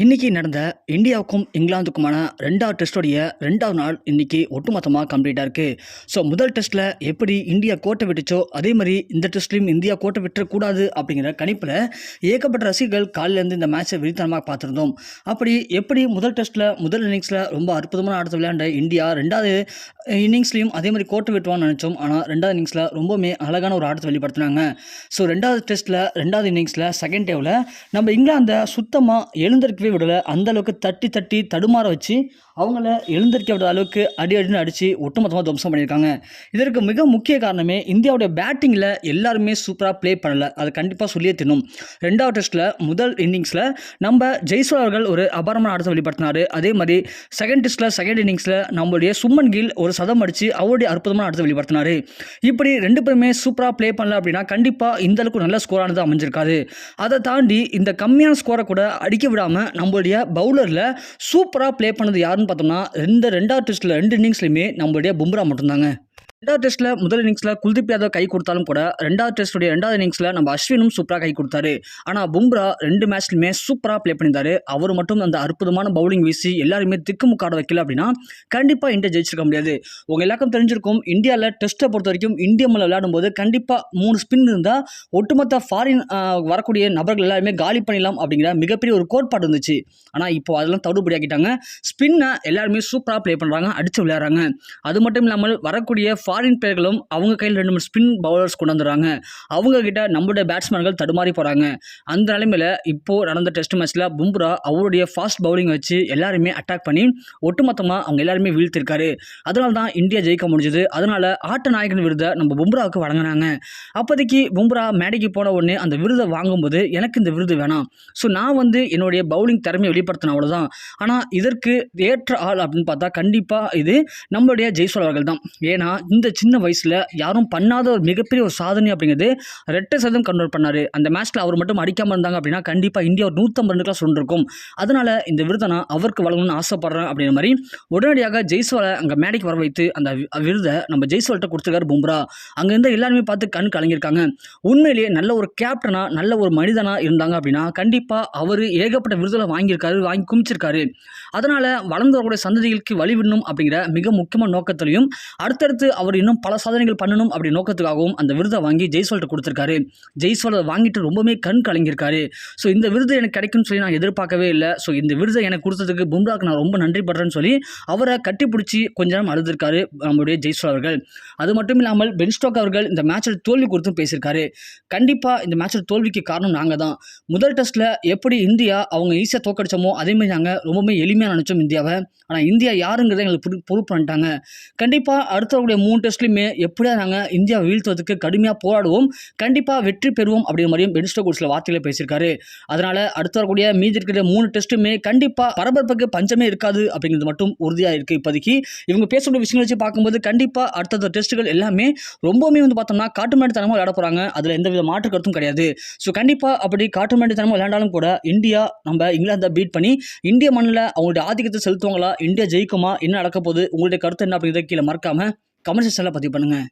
இன்னைக்கு நடந்த இந்தியாவுக்கும் இங்கிலாந்துக்குமான 2வது டெஸ்டோடைய 2வது நாள் இன்னைக்கு ஒட்டுமொத்தமாக கம்ப்ளீட்டாக இருக்குது. ஸோ முதல் டெஸ்ட்டில் எப்படி இந்தியா கோட்டை விட்டுச்சோ அதே மாதிரி இந்த டெஸ்ட்லையும் இந்தியா கோட்டை விட்டுறக்கூடாது அப்படிங்கிற கணிப்பில் ஏகப்பட்ட ரசிகர்கள் காலையிலேருந்து இந்த மேட்சை விரித்தனமாக பார்த்துருந்தோம். அப்படி எப்படி முதல் டெஸ்ட்டில் முதல் இன்னிங்ஸில் ரொம்ப அற்புதமான ஆட்டத்தை விளையாண்ட இந்தியா 2வது இன்னிங்ஸ்லையும் அதே மாதிரி கோட்டை விட்டுவான்னு நினச்சோம். ஆனால் 2வது இன்னிங்ஸில் ரொம்பவுமே அழகான ஒரு ஆட்டத்தை வெளிப்படுத்தினாங்க. ஸோ 2வது டெஸ்ட்டில் 2வது இன்னிங்ஸில் செகண்ட் டேவில் நம்ம இங்கிலாந்தை சுத்தமாக எழுந்திருக்கவே விடலை. அந்த அளவுக்கு தட்டி தட்டி தடுமாற வச்சு அவங்கள எழுந்திருக்க விட அளவுக்கு அடின்னு அடித்து ஒட்டுமொத்தமாக துவம்சம் பண்ணியிருக்காங்க. இதற்கு மிக முக்கிய காரணமே இந்தியாவுடைய பேட்டிங்கில் எல்லாருமே சூப்பராக ப்ளே பண்ணலை. அதை கண்டிப்பாக சொல்லியே தின்னும். 2வது டெஸ்ட்டில் முதல் இன்னிங்ஸில் நம்ம ஜெய்ஸ்வால் அவர்கள் ஒரு அபாரமான ஆட்டத்தை வெளிப்படுத்தினார். அதே மாதிரி செகண்ட் டெஸ்ட்டில் செகண்ட் இன்னிங்ஸில் நம்மளுடைய சுமன் கில் ஒரு சதம் அடித்து அவருடைய அற்புதமான ஆட்டத்தை வெளிப்படுத்தினார். இப்படி ரெண்டு பேருமே சூப்பராக ப்ளே பண்ணல அப்படின்னா கண்டிப்பாக இந்த அளவுக்கு நல்ல ஸ்கோரானது அமைஞ்சிருக்காது. அதை தாண்டி இந்த கம்மியான ஸ்கோரை கூட அடிக்க விடாமல் நம்மளுடைய பவுலரில் சூப்பராக ப்ளே பண்ணது யாருன்னு பார்த்தோம்னா 2வது டெஸ்ட்டில் 2 இன்னிங்ஸ்லையுமே நம்மளுடைய பும்ரா மட்டும்தாங்க. 2வது டெஸ்ட்டில் முதல் இன்னிங்ஸில் குல்தீப் யாதவ் கை கொடுத்தாலும் கூட 2வது டெஸ்ட்டுடைய 2வது இன்னிங்ஸில் நம்ம அஸ்வினும் சூப்பராக கை கொடுத்தாரு. ஆனால் பும்ரா 2 மேட்ச்லையுமே சூப்பராக ப்ளே பண்ணியிருந்தார். அவர் மட்டும் அந்த அற்புதமான பவுலிங் வீசி எல்லாருமே திக்குமுக்காட வைக்கல அப்படின்னா கண்டிப்பாக இந்தியா ஜெயிச்சிருக்க முடியாது. உங்கள் எல்லாருக்கும் தெரிஞ்சிருக்கும், இந்தியாவில் டெஸ்ட்டை பொறுத்த வரைக்கும் இந்தியா மேலே விளையாடும்போது கண்டிப்பாக 3 ஸ்பின் இருந்தால் ஒட்டுமொத்த ஃபாரின் வரக்கூடிய நபர்கள் எல்லாருமே காலி பண்ணிடலாம் அப்படிங்கிற மிகப்பெரிய ஒரு கோட்பாடு இருந்துச்சு. ஆனால் இப்போ அதெல்லாம் தவிடுபடியாக்கிட்டாங்க. ஸ்பின்னை எல்லாருமே சூப்பராக ப்ளே பண்ணுறாங்க, அடித்து விளையாடுறாங்க. அது மட்டும் இல்லாமல் வரக்கூடிய ஃபாரின் பிளேயர்களும் அவங்க கையில் 2 ஸ்பின் பவுலர்ஸ் கொண்டு வந்துடுறாங்க. அவங்க கிட்ட நம்மளுடைய பேட்ஸ்மேன்கள் தடுமாறி போகிறாங்க. அந்த நிலைமையில் இப்போது நடந்த டெஸ்ட் மேட்ச்சில் பும்ரா அவருடைய ஃபாஸ்ட் பவுலிங் வச்சு எல்லாருமே அட்டாக் பண்ணி ஒட்டுமொத்தமாக அவங்க எல்லாருமே வீழ்த்திருக்காரு. அதனால தான் இந்தியா ஜெயிக்க முடிஞ்சது. அதனால் ஆட்ட நாயகன் விருதை நம்ம பும்ராவுக்கு வழங்கினாங்க. அப்போதைக்கு பும்ரா மேடைக்கு போன உடனே அந்த விருதை வாங்கும்போது எனக்கு இந்த விருது வேணாம், ஸோ நான் என்னுடைய பவுலிங் திறமையை வெளிப்படுத்தின அவ்வளோதான், ஆனால் இதற்கு ஏற்ற ஆள் அப்படின்னு பார்த்தா கண்டிப்பாக இது நம்மளுடைய ஜெய்ஸ்வால் அவர்கள் தான். ஏன்னா இந்த சின்ன வயசில் யாரும் பண்ணாத ஒரு மிகப்பெரிய ஒரு சாதனை அப்படிங்கிறது 2 சதம் கன்வெர்ட் பண்ணார். அந்த மேட்ச்சில் அவர் மட்டும் அடிக்காமல் இருந்தாங்க அப்படின்னா கண்டிப்பாக இந்தியா ஒரு 150 ரன்னுக்குலாம் சுண்டிருக்கும். அதனால் இந்த விருதை நான் அவருக்கு வழங்கணும்னு ஆசைப்படுறேன் அப்படிங்கிற மாதிரி உடனடியாக ஜெய்ஸ்வாலை அங்கே மேடைக்கு வர வைத்து அந்த விருதை நம்ம ஜெய்ஸ்வால்கிட்ட கொடுத்துருக்காரு பும்ரா. அங்கே இருந்த எல்லாருமே பார்த்து கண் கலங்கியிருக்காங்க. உண்மையிலேயே நல்ல ஒரு கேப்டனாக நல்ல ஒரு மனிதனாக இருந்தாங்க அப்படின்னா கண்டிப்பாக அவர் ஏகப்பட்ட விருதுகளை வாங்கியிருக்காரு, வாங்கி குமிச்சிருக்காரு. அதனால் வளர்ந்து வரக்கூடிய சந்ததிகளுக்கு வழிவிடணும் அப்படிங்கிற மிக முக்கியமான நோக்கத்திலையும் அடுத்தடுத்து அவர் இன்னும் பல சாதனைகள் பண்ணணும் அப்படி நோக்கத்துக்காகவும் அந்த விருதை வாங்கி ஜெய்ஸ்வால்கிட்ட கொடுத்துருக்காரு. ஜெய்ஸ்வால் அதை வாங்கிட்டு ரொம்பவே கண் கலங்கியிருக்காரு. ஸோ இந்த விருது எனக்கு கிடைக்கும்னு சொல்லி நான் எதிர்பார்க்கவே இல்லை. ஸோ இந்த விருதை எனக்கு கொடுத்ததுக்கு பும்ராவுக்கு நான் ரொம்ப நன்றி படுறேன்னு சொல்லி அவரை கட்டிப்பிடிச்சி கொஞ்ச நேரம் அழுதுருக்காரு நம்மளுடைய ஜெய்ஸ்வால் அவர்கள். அது மட்டும் இல்லாமல் பென் ஸ்டோக்ஸ் அவர்கள் இந்த மேட்சில் தோல்வி கொடுத்து பேசியிருக்காரு. கண்டிப்பாக இந்த மேட்சில் தோல்விக்கு காரணம் நாங்கள் தான். முதல் டெஸ்ட்டில் எப்படி இந்தியா அவங்க ஈஸியாக தோக்கடிச்சோமோ அதேமாதிரி நாங்கள் ரொம்பவே எளிமையாக நினச்சோம் இந்தியாவை. ஆனால் இந்தியா யாருங்கிறத எங்களுக்கு ப்ரூவ் பண்ணிட்டாங்க. கண்டிப்பாக அடுத்தவங்களுடைய 3 டெஸ்ட்லையுமே எப்படியா நாங்கள் இந்தியாவை வீழ்த்துவதற்கு கடுமையாக போராடுவோம், கண்டிப்பாக வெற்றி பெறுவோம் அப்படிங்கிற மாதிரியும் பென் ஸ்டோக்ஸ் சில வார்த்தைகளை பேசியிருக்காரு. அதனால் அடுத்து வரக்கூடிய மீதி இருக்கிற 3 டெஸ்ட்டுமே கண்டிப்பாக பரபரப்புக்கு பஞ்சமே இருக்காது அப்படிங்கிறது மட்டும் உறுதியாக இருக்குது. இப்போதைக்கு இவங்க பேசக்கூடிய விஷயங்களை வச்சு பார்க்கும்போது கண்டிப்பாக அடுத்த டெஸ்ட்டுகள் எல்லாமே ரொம்பவுமே பார்த்தோம்னா காட்டுமாடித்தனமாக விளையாட போகிறாங்க. அதில் எந்தவித மாற்று கருத்தும் கிடையாது. ஸோ கண்டிப்பாக அப்படி காட்டுமாடித்தனமாக விளையாண்டாலும் கூட இந்தியா நம்ம இங்கிலாந்தை பீட் பண்ணி இந்திய மண்ணில் அவங்களுடைய ஆதிக்கத்தை செலுத்துவாங்களா, இந்தியா ஜெயிக்குமா, என்ன நடக்க போகுது, உங்களுடைய கருத்து என்ன அப்படிங்கிறத கீழே மறக்காமல் கமெண்ட் செக்ஷனில் பதிவு பண்ணுங்கள்.